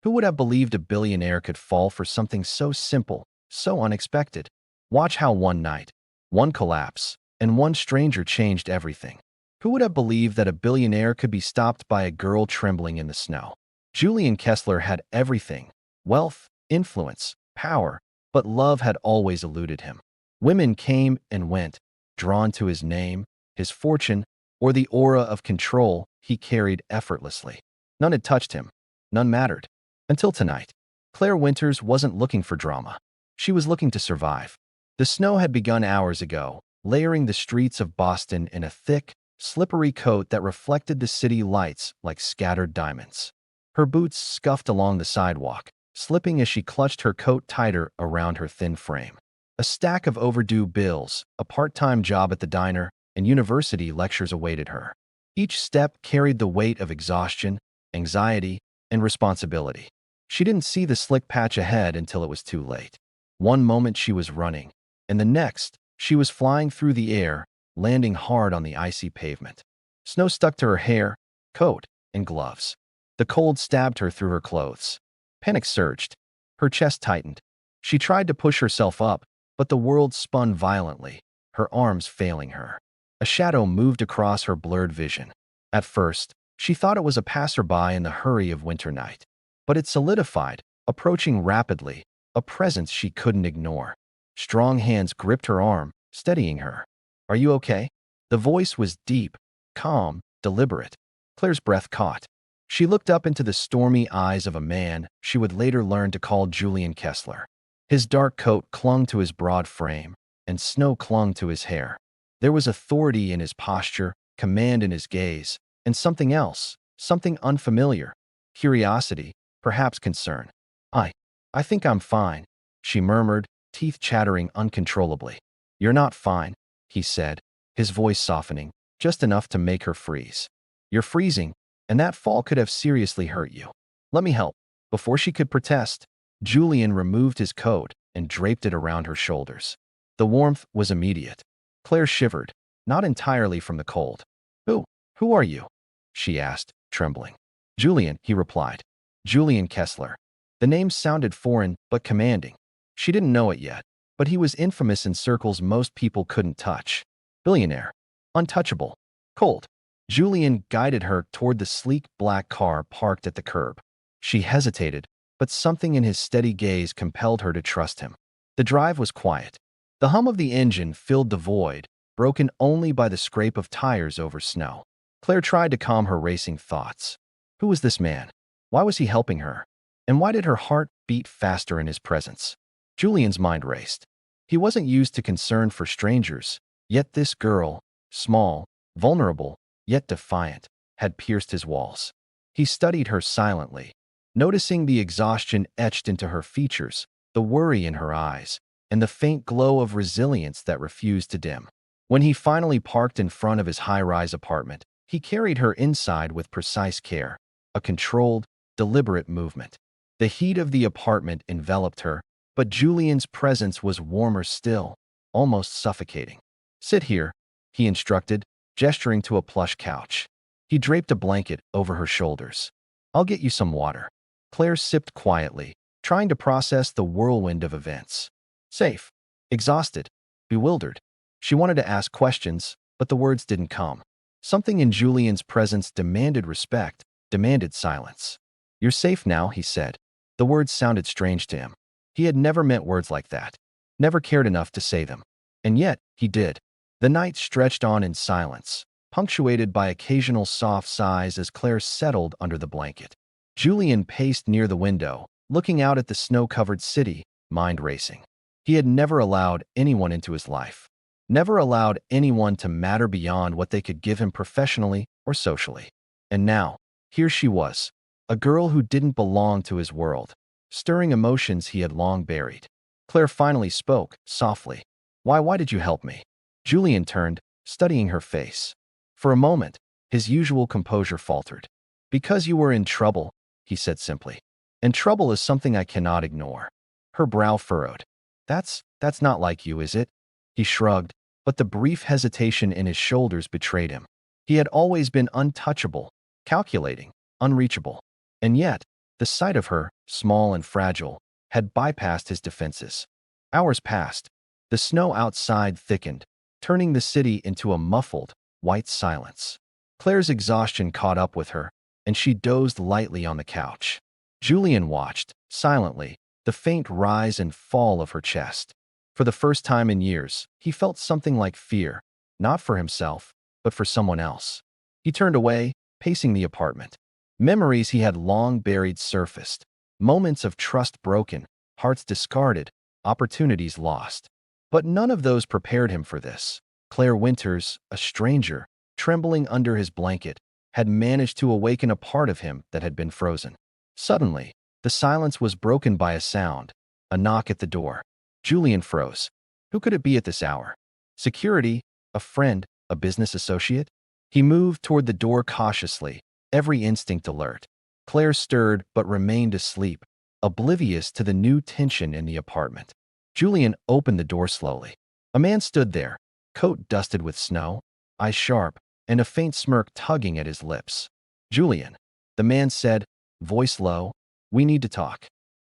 Who would have believed a billionaire could fall for something so simple, so unexpected? Watch how one night, one collapse, and one stranger changed everything. Who would have believed that a billionaire could be stopped by a girl trembling in the snow? Julian Kessler had everything: wealth, influence, power, but love had always eluded him. Women came and went, drawn to his name, his fortune, or the aura of control he carried effortlessly. None had touched him. None mattered. Until tonight. Claire Winters wasn't looking for drama. She was looking to survive. The snow had begun hours ago, layering the streets of Boston in a thick, slippery coat that reflected the city lights like scattered diamonds. Her boots scuffed along the sidewalk, slipping as she clutched her coat tighter around her thin frame. A stack of overdue bills, a part-time job at the diner, and university lectures awaited her. Each step carried the weight of exhaustion, anxiety, and responsibility. She didn't see the slick patch ahead until it was too late. One moment she was running, and the next, she was flying through the air, landing hard on the icy pavement. Snow stuck to her hair, coat, and gloves. The cold stabbed her through her clothes. Panic surged. Her chest tightened. She tried to push herself up, but the world spun violently, her arms failing her. A shadow moved across her blurred vision. At first, she thought it was a passerby in the hurry of winter night. But it solidified, approaching rapidly, a presence she couldn't ignore. Strong hands gripped her arm, steadying her. "Are you okay?" The voice was deep, calm, deliberate. Claire's breath caught. She looked up into the stormy eyes of a man she would later learn to call Julian Kessler. His dark coat clung to his broad frame, and snow clung to his hair. There was authority in his posture, command in his gaze, and something else, something unfamiliar. Curiosity, perhaps concern. I think I'm fine," she murmured, teeth chattering uncontrollably. "You're not fine," he said, his voice softening, just enough to make her freeze. "You're freezing, and that fall could have seriously hurt you. Let me help." Before she could protest, Julian removed his coat and draped it around her shoulders. The warmth was immediate. Claire shivered, not entirely from the cold. Who are you?" she asked, trembling. "Julian," he replied. "Julian Kessler." The name sounded foreign but commanding. She didn't know it yet, but he was infamous in circles most people couldn't touch. Billionaire. Untouchable. Cold. Julian guided her toward the sleek black car parked at the curb. She hesitated, but something in his steady gaze compelled her to trust him. The drive was quiet. The hum of the engine filled the void, broken only by the scrape of tires over snow. Claire tried to calm her racing thoughts. Who was this man? Why was he helping her? And why did her heart beat faster in his presence? Julian's mind raced. He wasn't used to concern for strangers, yet this girl, small, vulnerable, yet defiant, had pierced his walls. He studied her silently, noticing the exhaustion etched into her features, the worry in her eyes, and the faint glow of resilience that refused to dim. When he finally parked in front of his high-rise apartment, he carried her inside with precise care, a controlled, deliberate movement. The heat of the apartment enveloped her, but Julian's presence was warmer still, almost suffocating. "Sit here," he instructed, gesturing to a plush couch. He draped a blanket over her shoulders. "I'll get you some water." Claire sipped quietly, trying to process the whirlwind of events. Safe, exhausted, bewildered. She wanted to ask questions, but the words didn't come. Something in Julian's presence demanded respect, demanded silence. "You're safe now," he said. The words sounded strange to him. He had never meant words like that, never cared enough to say them. And yet, he did. The night stretched on in silence, punctuated by occasional soft sighs as Claire settled under the blanket. Julian paced near the window, looking out at the snow-covered city, mind racing. He had never allowed anyone into his life, never allowed anyone to matter beyond what they could give him professionally or socially. And now, here she was, a girl who didn't belong to his world, stirring emotions he had long buried. Claire finally spoke, softly. Why did you help me?" Julian turned, studying her face. For a moment, his usual composure faltered. "Because you were in trouble," he said simply. "And trouble is something I cannot ignore." Her brow furrowed. That's not like you, is it?" He shrugged, but the brief hesitation in his shoulders betrayed him. He had always been untouchable, calculating, unreachable. And yet, The sight of her, small and fragile, had bypassed his defenses. Hours passed. The snow outside thickened, turning the city into a muffled, white silence. Claire's exhaustion caught up with her, and she dozed lightly on the couch. Julian watched, silently, the faint rise and fall of her chest. For the first time in years, he felt something like fear, not for himself, but for someone else. He turned away, pacing the apartment. Memories he had long buried surfaced. Moments of trust broken, hearts discarded, opportunities lost. But none of those prepared him for this. Claire Winters, a stranger, trembling under his blanket, had managed to awaken a part of him that had been frozen. Suddenly, the silence was broken by a sound, a knock at the door. Julian froze. Who could it be at this hour? Security? A friend? A business associate? He moved toward the door cautiously, every instinct alert. Claire stirred but remained asleep, oblivious to the new tension in the apartment. Julian opened the door slowly. A man stood there, coat dusted with snow, eyes sharp, and a faint smirk tugging at his lips. "Julian," the man said, voice low, "we need to talk."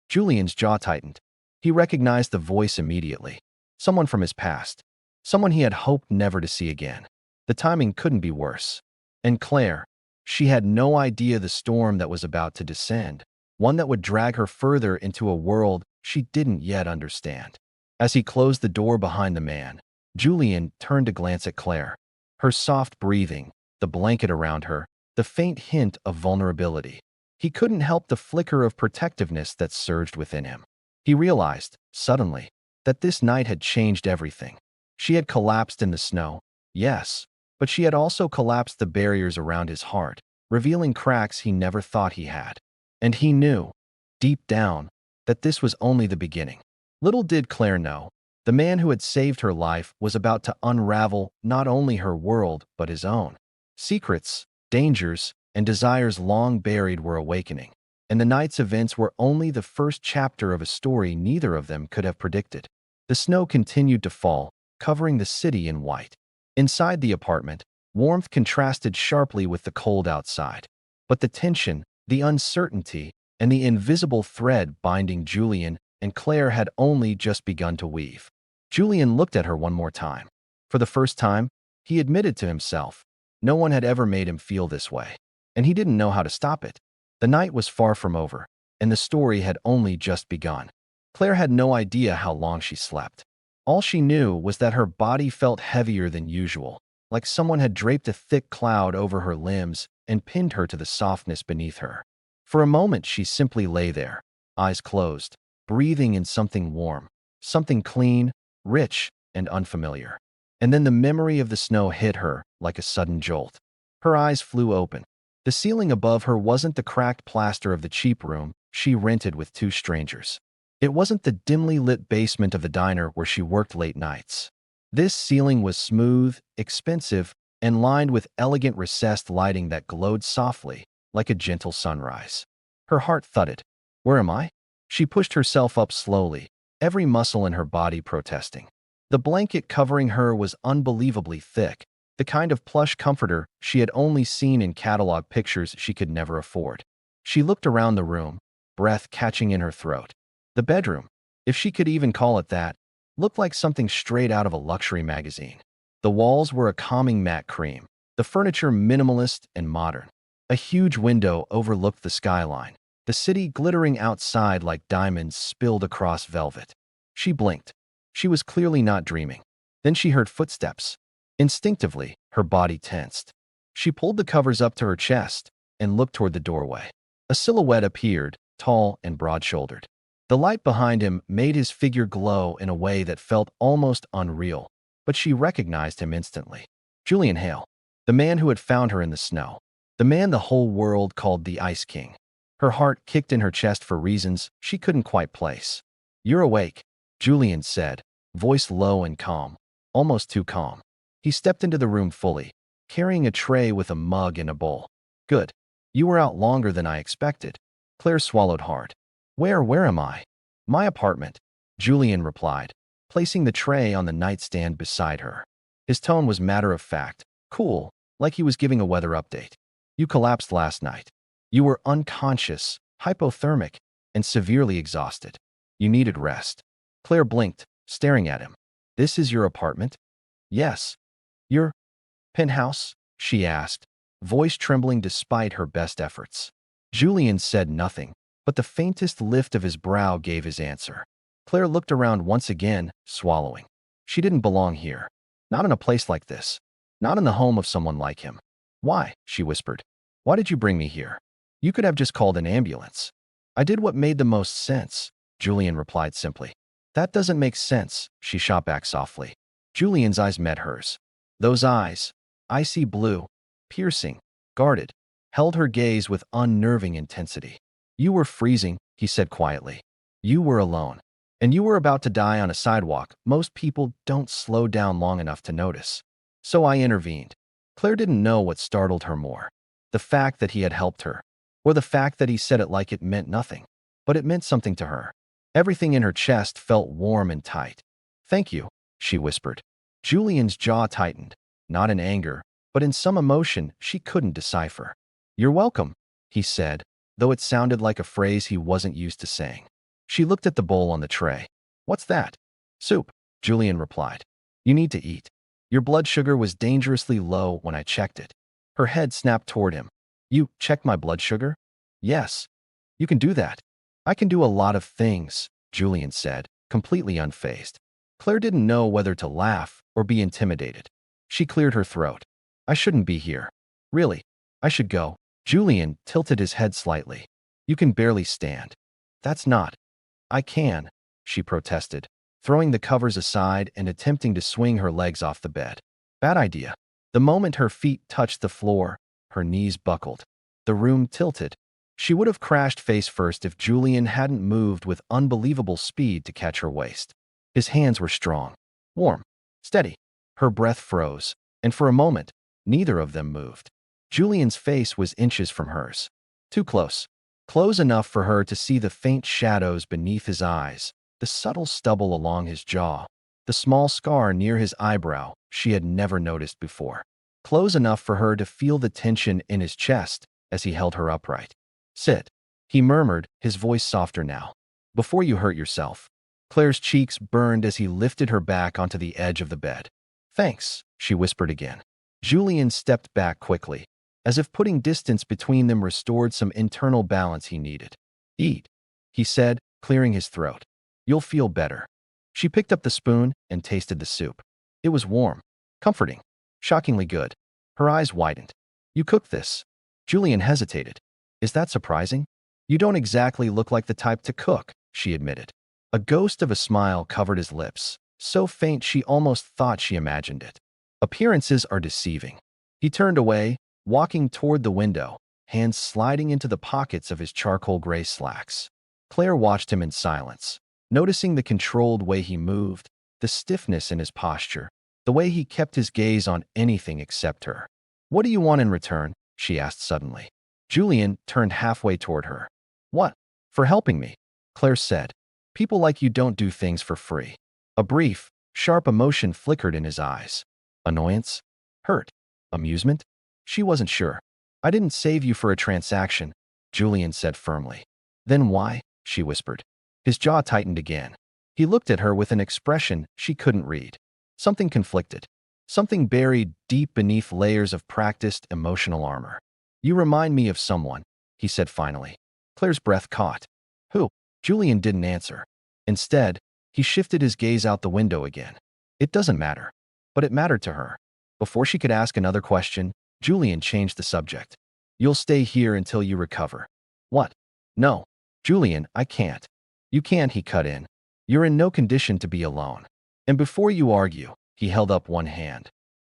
Julian's jaw tightened. He recognized the voice immediately. Someone from his past. Someone he had hoped never to see again. The timing couldn't be worse. And Claire, she had no idea the storm that was about to descend, one that would drag her further into a world she didn't yet understand. As he closed the door behind the man, Julian turned to glance at Claire. Her soft breathing, the blanket around her, the faint hint of vulnerability. He couldn't help the flicker of protectiveness that surged within him. He realized, suddenly, that this night had changed everything. She had collapsed in the snow, yes, but she had also collapsed the barriers around his heart, revealing cracks he never thought he had. And he knew, deep down, that this was only the beginning. Little did Claire know, the man who had saved her life was about to unravel not only her world but his own. Secrets, dangers, and desires long buried were awakening, and the night's events were only the first chapter of a story neither of them could have predicted. The snow continued to fall, covering the city in white. Inside the apartment, warmth contrasted sharply with the cold outside. But the tension, the uncertainty, and the invisible thread binding Julian and Claire had only just begun to weave. Julian looked at her one more time. For the first time, he admitted to himself, no one had ever made him feel this way, and he didn't know how to stop it. The night was far from over, and the story had only just begun. Claire had no idea how long she slept. All she knew was that her body felt heavier than usual, like someone had draped a thick cloud over her limbs and pinned her to the softness beneath her. For a moment she simply lay there, eyes closed, breathing in something warm, something clean, rich, and unfamiliar. And then the memory of the snow hit her like a sudden jolt. Her eyes flew open. The ceiling above her wasn't the cracked plaster of the cheap room she rented with two strangers. It wasn't the dimly lit basement of the diner where she worked late nights. This ceiling was smooth, expensive, and lined with elegant recessed lighting that glowed softly, like a gentle sunrise. Her heart thudded. Where am I? She pushed herself up slowly, every muscle in her body protesting. The blanket covering her was unbelievably thick, the kind of plush comforter she had only seen in catalog pictures she could never afford. She looked around the room, breath catching in her throat. The bedroom, if she could even call it that, looked like something straight out of a luxury magazine. The walls were a calming matte cream, the furniture minimalist and modern. A huge window overlooked the skyline, the city glittering outside like diamonds spilled across velvet. She blinked. She was clearly not dreaming. Then she heard footsteps. Instinctively, her body tensed. She pulled the covers up to her chest and looked toward the doorway. A silhouette appeared, tall and broad-shouldered. The light behind him made his figure glow in a way that felt almost unreal, but she recognized him instantly. Julian Hale, the man who had found her in the snow, the man the whole world called the Ice King. Her heart kicked in her chest for reasons she couldn't quite place. "You're awake," Julian said, voice low and calm, almost too calm. He stepped into the room fully, carrying a tray with a mug and a bowl. "Good. You were out longer than I expected." Claire swallowed hard. Where am I?" "My apartment," Julian replied, placing the tray on the nightstand beside her. His tone was matter-of-fact, cool, like he was giving a weather update. "You collapsed last night. You were unconscious, hypothermic, and severely exhausted. You needed rest. Claire blinked, staring at him. This is your apartment? Yes. Your penthouse? She asked, voice trembling despite her best efforts. Julian said nothing, but the faintest lift of his brow gave his answer. Claire looked around once again, swallowing. She didn't belong here. Not in a place like this. Not in the home of someone like him. Why? She whispered. Why did you bring me here? You could have just called an ambulance. I did what made the most sense, Julian replied simply. That doesn't make sense, she shot back softly. Julian's eyes met hers. Those eyes, icy blue, piercing, guarded, held her gaze with unnerving intensity. You were freezing, he said quietly. You were alone. And you were about to die on a sidewalk. Most people don't slow down long enough to notice. So I intervened. Claire didn't know what startled her more. The fact that he had helped her, or the fact that he said it like it meant nothing. But it meant something to her. Everything in her chest felt warm and tight. Thank you, she whispered. Julian's jaw tightened, not in anger, but in some emotion she couldn't decipher. You're welcome, he said, though it sounded like a phrase he wasn't used to saying. She looked at the bowl on the tray. What's that? Soup, Julian replied. You need to eat. Your blood sugar was dangerously low when I checked it. Her head snapped toward him. You checked my blood sugar? Yes. You can do that. I can do a lot of things, Julian said, completely unfazed. Claire didn't know whether to laugh or be intimidated. She cleared her throat. I shouldn't be here. Really, I should go. Julian tilted his head slightly. You can barely stand. That's not. I can, she protested, throwing the covers aside and attempting to swing her legs off the bed. Bad idea. The moment her feet touched the floor, her knees buckled. The room tilted. She would have crashed face first if Julian hadn't moved with unbelievable speed to catch her waist. His hands were strong, warm, steady. Her breath froze, and for a moment, neither of them moved. Julian's face was inches from hers. Too close. Close enough for her to see the faint shadows beneath his eyes, the subtle stubble along his jaw, the small scar near his eyebrow she had never noticed before. Close enough for her to feel the tension in his chest as he held her upright. Sit, he murmured, his voice softer now. Before you hurt yourself. Claire's cheeks burned as he lifted her back onto the edge of the bed. Thanks, she whispered again. Julian stepped back quickly, as if putting distance between them restored some internal balance he needed. Eat, he said, clearing his throat. You'll feel better. She picked up the spoon and tasted the soup. It was warm, comforting, shockingly good. Her eyes widened. You cooked this? Julian hesitated. Is that surprising? You don't exactly look like the type to cook, she admitted. A ghost of a smile covered his lips, so faint she almost thought she imagined it. Appearances are deceiving. He turned away, walking toward the window, hands sliding into the pockets of his charcoal gray slacks. Claire watched him in silence, noticing the controlled way he moved, the stiffness in his posture, the way he kept his gaze on anything except her. What do you want in return? She asked suddenly. Julian turned halfway toward her. What? For helping me, Claire said. People like you don't do things for free. A brief, sharp emotion flickered in his eyes. Annoyance? Hurt? Amusement? She wasn't sure. I didn't save you for a transaction, Julian said firmly. Then why? She whispered. His jaw tightened again. He looked at her with an expression she couldn't read. Something conflicted. Something buried deep beneath layers of practiced emotional armor. You remind me of someone, he said finally. Claire's breath caught. Who? Julian didn't answer. Instead, he shifted his gaze out the window again. It doesn't matter. But it mattered to her. Before she could ask another question, Julian changed the subject. You'll stay here until you recover. What? No. Julian, I can't. You can't, he cut in. You're in no condition to be alone. And before you argue, he held up one hand.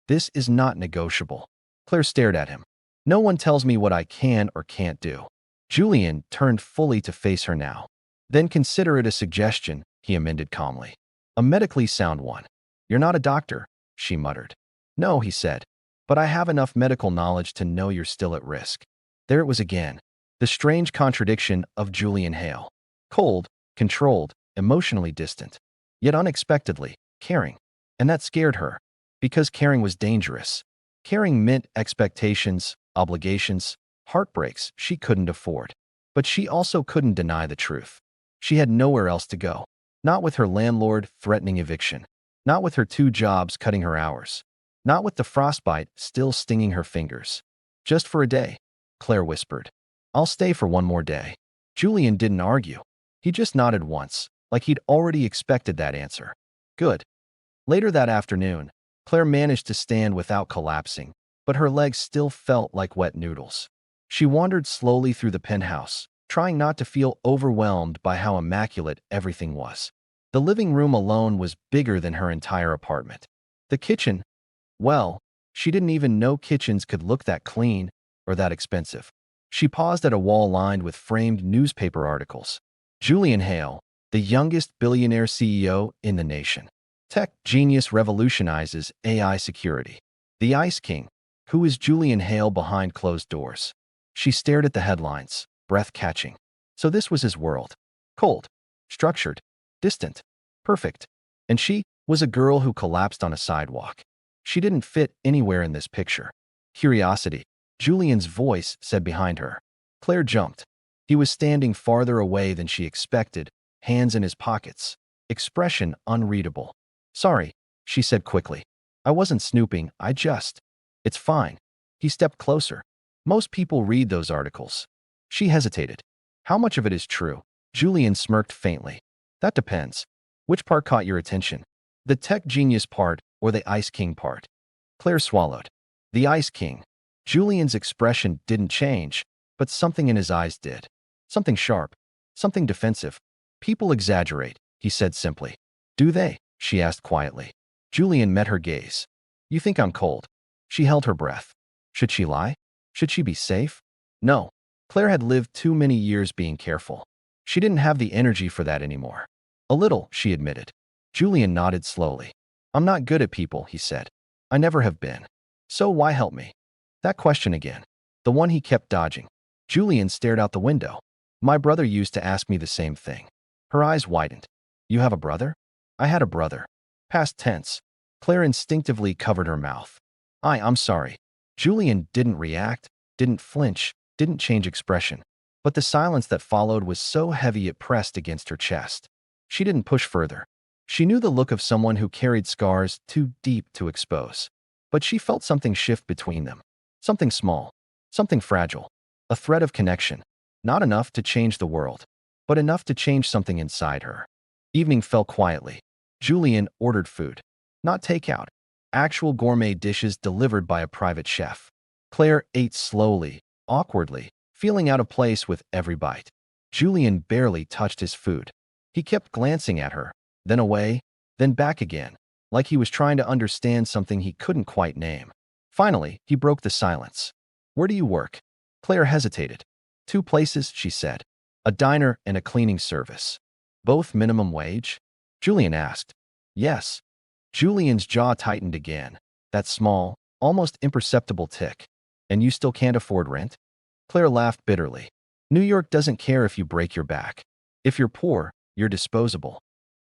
This is not negotiable. Claire stared at him. No one tells me what I can or can't do. Julian turned fully to face her now. Then consider it a suggestion, he amended calmly. A medically sound one. You're not a doctor, she muttered. No, he said. But I have enough medical knowledge to know you're still at risk. There it was again. The strange contradiction of Julian Hale. Cold, controlled, emotionally distant. Yet unexpectedly, caring. And that scared her. Because caring was dangerous. Caring meant expectations, obligations, heartbreaks she couldn't afford. But she also couldn't deny the truth. She had nowhere else to go. Not with her landlord threatening eviction. Not with her 2 jobs cutting her hours. Not with the frostbite still stinging her fingers. Just for a day, Claire whispered. I'll stay for one more day. Julian didn't argue. He just nodded once, like he'd already expected that answer. Good. Later that afternoon, Claire managed to stand without collapsing, but her legs still felt like wet noodles. She wandered slowly through the penthouse, trying not to feel overwhelmed by how immaculate everything was. The living room alone was bigger than her entire apartment. The kitchen, well, she didn't even know kitchens could look that clean or that expensive. She paused at a wall lined with framed newspaper articles. Julian Hale, the youngest billionaire CEO in the nation. Tech genius revolutionizes AI security. The Ice King. Who is Julian Hale behind closed doors? She stared at the headlines, breath catching. So this was his world. Cold, structured, distant, perfect. And she was a girl who collapsed on a sidewalk. She didn't fit anywhere in this picture. Curiosity, Julian's voice said behind her. Claire jumped. He was standing farther away than she expected, hands in his pockets, expression unreadable. Sorry, she said quickly. I wasn't snooping, It's fine. He stepped closer. Most people read those articles. She hesitated. How much of it is true? Julian smirked faintly. That depends. Which part caught your attention? The tech genius part or the Ice King part? Claire swallowed. The Ice King. Julian's expression didn't change, but something in his eyes did. Something sharp. Something defensive. People exaggerate, he said simply. Do they? She asked quietly. Julian met her gaze. You think I'm cold? She held her breath. Should she lie? Should she be safe? No. Claire had lived too many years being careful. She didn't have the energy for that anymore. A little, she admitted. Julian nodded slowly. I'm not good at people, he said. I never have been. So why help me? That question again. The one he kept dodging. Julian stared out the window. My brother used to ask me the same thing. Her eyes widened. You have a brother? I had a brother. Past tense. Claire instinctively covered her mouth. I'm sorry. Julian didn't react, didn't flinch, didn't change expression. But the silence that followed was so heavy it pressed against her chest. She didn't push further. She knew the look of someone who carried scars too deep to expose. But she felt something shift between them. Something small. Something fragile. A thread of connection. Not enough to change the world, but enough to change something inside her. Evening fell quietly. Julian ordered food. Not takeout. Actual gourmet dishes delivered by a private chef. Claire ate slowly, awkwardly, feeling out of place with every bite. Julian barely touched his food. He kept glancing at her, then away, then back again, like he was trying to understand something he couldn't quite name. Finally, he broke the silence. Where do you work? Claire hesitated. 2 places, she said. A diner and a cleaning service. Both minimum wage? Julian asked. Yes. Julian's jaw tightened again. That small, almost imperceptible tick. And you still can't afford rent? Claire laughed bitterly. New York doesn't care if you break your back. If you're poor, you're disposable.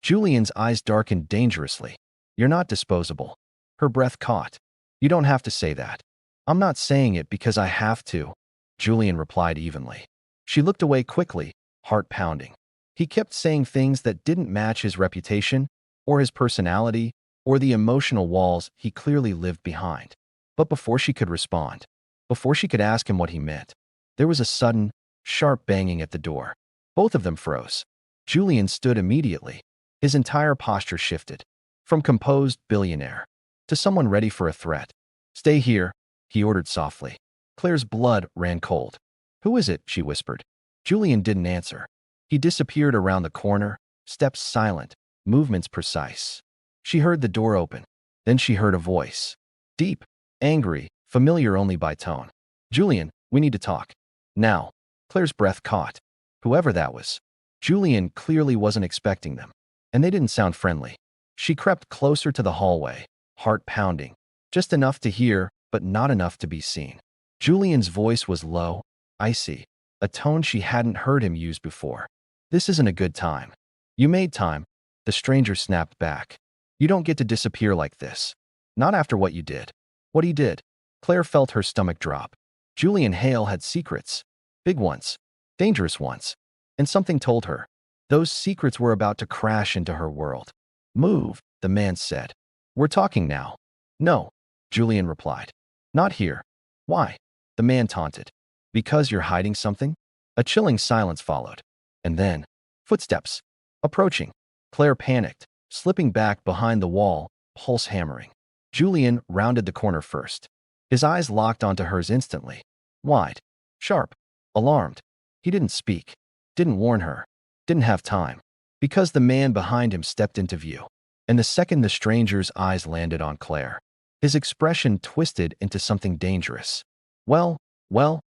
Julian's eyes darkened dangerously. You're not disposable. Her breath caught. You don't have to say that. I'm not saying it because I have to, Julian replied evenly. She looked away quickly, heart pounding. He kept saying things that didn't match his reputation, or his personality, or the emotional walls he clearly lived behind. But before she could respond, before she could ask him what he meant, there was a sudden, sharp banging at the door. Both of them froze. Julian stood immediately. His entire posture shifted. From composed billionaire to someone ready for a threat. Stay here, he ordered softly. Claire's blood ran cold. Who is it? She whispered. Julian didn't answer. He disappeared around the corner, steps silent, movements precise. She heard the door open. Then she heard a voice. Deep, angry, familiar only by tone. Julian, we need to talk. Now. Claire's breath caught. Whoever that was. Julian clearly wasn't expecting them. And they didn't sound friendly. She crept closer to the hallway, heart pounding. Just enough to hear, but not enough to be seen. Julian's voice was low, icy, a tone she hadn't heard him use before. This isn't a good time. You made time, the stranger snapped back. You don't get to disappear like this. Not after what you did. What he did. Claire felt her stomach drop. Julian Hale had secrets. Big ones. dangerous ones. And something told her. Those secrets were about to crash into her world. Move, the man said. We're talking now. No, Julian replied. Not here. Why? The man taunted. Because you're hiding something? A chilling silence followed. And then, footsteps. Approaching. Claire panicked, slipping back behind the wall, pulse hammering. Julian rounded the corner first. His eyes locked onto hers instantly. Wide. Sharp. Alarmed. He didn't speak. Didn't warn her. Didn't have time. Because the man behind him stepped into view. And the second the stranger's eyes landed on Claire, his expression twisted into something dangerous. Well,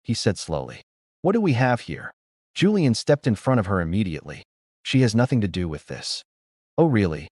he said slowly. What do we have here? Julian stepped in front of her immediately. She has nothing to do with this. Oh, really?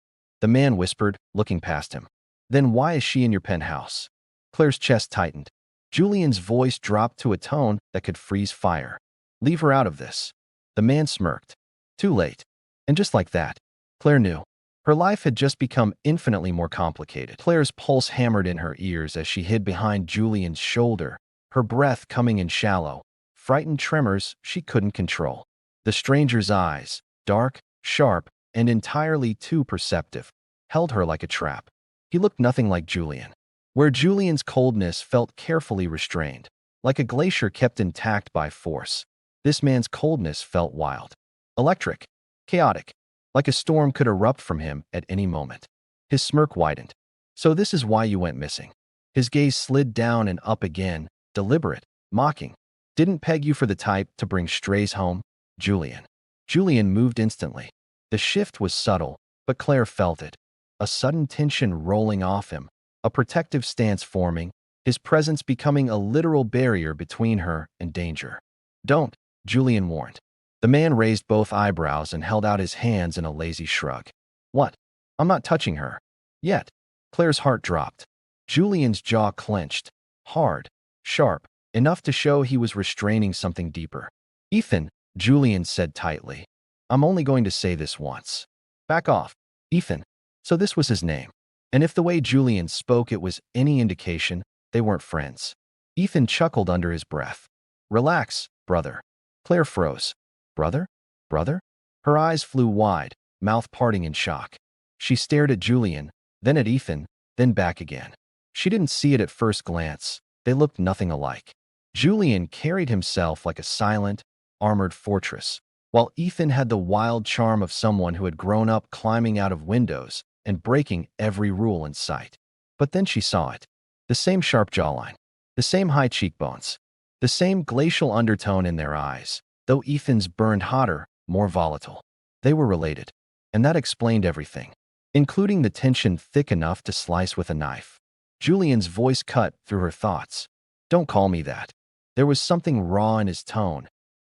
The man whispered, looking past him. Then why is she in your penthouse? Claire's chest tightened. Julian's voice dropped to a tone that could freeze fire. Leave her out of this. The man smirked. Too late. And just like that, Claire knew. Her life had just become infinitely more complicated. Claire's pulse hammered in her ears as she hid behind Julian's shoulder, her breath coming in shallow, frightened tremors she couldn't control. The stranger's eyes, dark, sharp, and entirely too perceptive, held her like a trap. He looked nothing like Julian. Where Julian's coldness felt carefully restrained, like a glacier kept intact by force, this man's coldness felt wild. Electric. Chaotic. Like a storm could erupt from him at any moment. His smirk widened. So this is why you went missing. His gaze slid down and up again, deliberate, mocking. Didn't peg you for the type to bring strays home, Julian. Julian moved instantly. The shift was subtle, but Claire felt it. A sudden tension rolling off him, a protective stance forming, his presence becoming a literal barrier between her and danger. Don't, Julian warned. The man raised both eyebrows and held out his hands in a lazy shrug. What? I'm not touching her. Yet. Claire's heart dropped. Julian's jaw clenched. Hard. Sharp. Enough to show he was restraining something deeper. Ethan, Julian said tightly. I'm only going to say this once. Back off. Ethan. So this was his name. And if the way Julian spoke it was any indication, they weren't friends. Ethan chuckled under his breath. Relax, brother. Claire froze. Brother? Brother? Her eyes flew wide, mouth parting in shock. She stared at Julian, then at Ethan, then back again. She didn't see it at first glance. They looked nothing alike. Julian carried himself like a silent, armored fortress, while Ethan had the wild charm of someone who had grown up climbing out of windows and breaking every rule in sight. But then she saw it. The same sharp jawline, the same high cheekbones, the same glacial undertone in their eyes, though Ethan's burned hotter, more volatile. They were related, and that explained everything, including the tension thick enough to slice with a knife. Julian's voice cut through her thoughts. Don't call me that. There was something raw in his tone.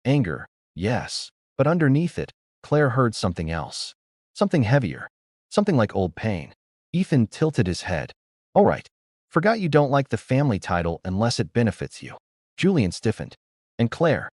Anger, yes, but underneath it, Claire heard something else. Something heavier. Something like old pain. Ethan tilted his head. All right. Forgot you don't like the family title unless it benefits you. Julian stiffened. And Claire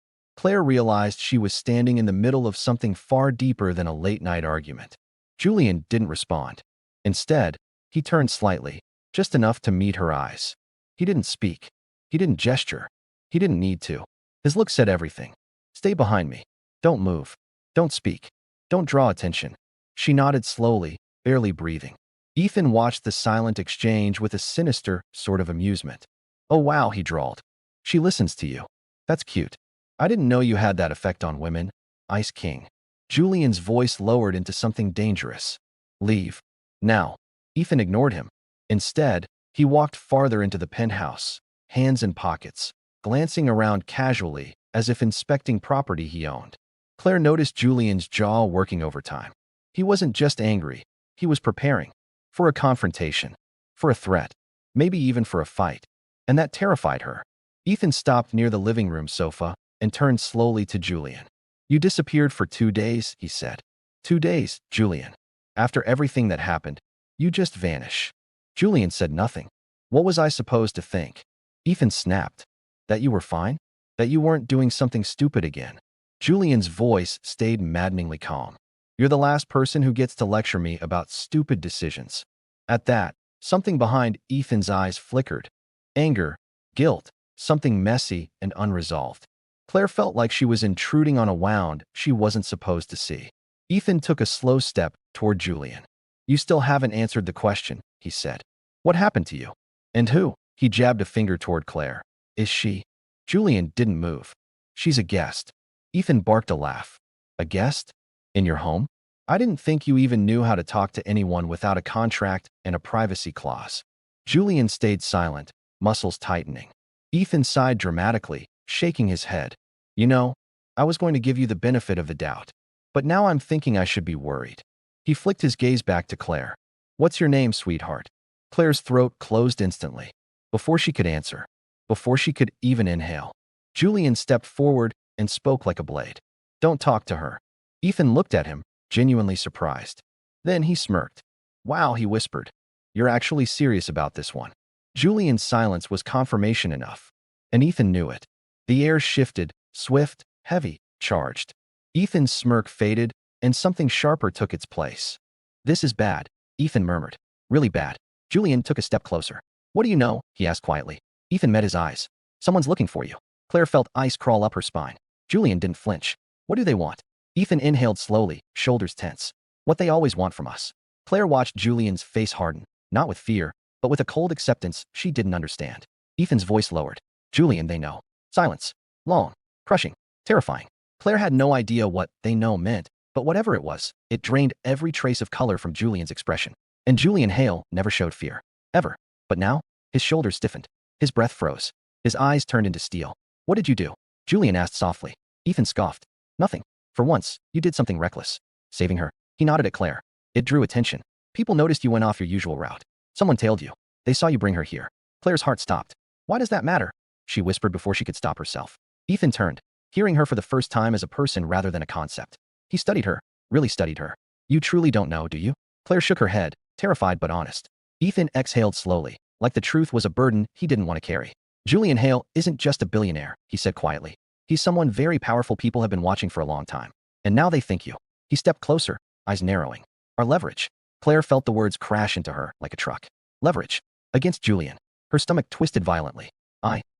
realized she was standing in the middle of something far deeper than a late-night argument. Julian didn't respond. Instead, he turned slightly, just enough to meet her eyes. He didn't speak. He didn't gesture. He didn't need to. His look said everything. Stay behind me. Don't move. Don't speak. Don't draw attention. She nodded slowly, barely breathing. Ethan watched the silent exchange with a sinister sort of amusement. Oh wow, he drawled. She listens to you. That's cute. I didn't know you had that effect on women. Ice King. Julian's voice lowered into something dangerous. Leave. Now. Ethan ignored him. Instead, he walked farther into the penthouse, hands in pockets, glancing around casually as if inspecting property he owned. Claire noticed Julian's jaw working overtime. He wasn't just angry. He was preparing. For a confrontation. For a threat. Maybe even for a fight. And that terrified her. Ethan stopped near the living room sofa and turned slowly to Julian. You disappeared for 2 days, he said. 2 days, Julian. After everything that happened, you just vanish. Julian said nothing. What was I supposed to think? Ethan snapped. That you were fine? That you weren't doing something stupid again? Julian's voice stayed maddeningly calm. You're the last person who gets to lecture me about stupid decisions. At that, something behind Ethan's eyes flickered. Anger, guilt, something messy and unresolved. Claire felt like she was intruding on a wound she wasn't supposed to see. Ethan took a slow step toward Julian. You still haven't answered the question, he said. What happened to you? And who? He jabbed a finger toward Claire. Is she? Julian didn't move. She's a guest. Ethan barked a laugh. A guest? In your home? I didn't think you even knew how to talk to anyone without a contract and a privacy clause. Julian stayed silent, muscles tightening. Ethan sighed dramatically, shaking his head. You know, I was going to give you the benefit of the doubt, but now I'm thinking I should be worried. He flicked his gaze back to Claire. What's your name, sweetheart? Claire's throat closed instantly. Before she could answer, before she could even inhale, Julian stepped forward and spoke like a blade. Don't talk to her. Ethan looked at him, genuinely surprised. Then he smirked. Wow, he whispered. You're actually serious about this one. Julian's silence was confirmation enough, and Ethan knew it. The air shifted, swift, heavy, charged. Ethan's smirk faded, and something sharper took its place. This is bad, Ethan murmured. Really bad. Julian took a step closer. What do you know? He asked quietly. Ethan met his eyes. Someone's looking for you. Claire felt ice crawl up her spine. Julian didn't flinch. What do they want? Ethan inhaled slowly, shoulders tense. What they always want from us. Claire watched Julian's face harden, not with fear, but with a cold acceptance she didn't understand. Ethan's voice lowered. Julian, they know. Silence. Long. Crushing. Terrifying. Claire had no idea what they know meant, but whatever it was, it drained every trace of color from Julian's expression. And Julian Hale never showed fear. Ever. But now, his shoulders stiffened. His breath froze. His eyes turned into steel. What did you do? Julian asked softly. Ethan scoffed. Nothing. For once, you did something reckless. Saving her. He nodded at Claire. It drew attention. People noticed you went off your usual route. Someone tailed you. They saw you bring her here. Claire's heart stopped. Why does that matter? She whispered before she could stop herself. Ethan turned, hearing her for the first time as a person rather than a concept. He studied her, really studied her. You truly don't know, do you? Claire shook her head, terrified but honest. Ethan exhaled slowly, like the truth was a burden he didn't want to carry. Julian Hale isn't just a billionaire, he said quietly. He's someone very powerful people have been watching for a long time. And now they think you. He stepped closer, eyes narrowing. Our leverage. Claire felt the words crash into her like a truck. Leverage. Against Julian. Her stomach twisted violently.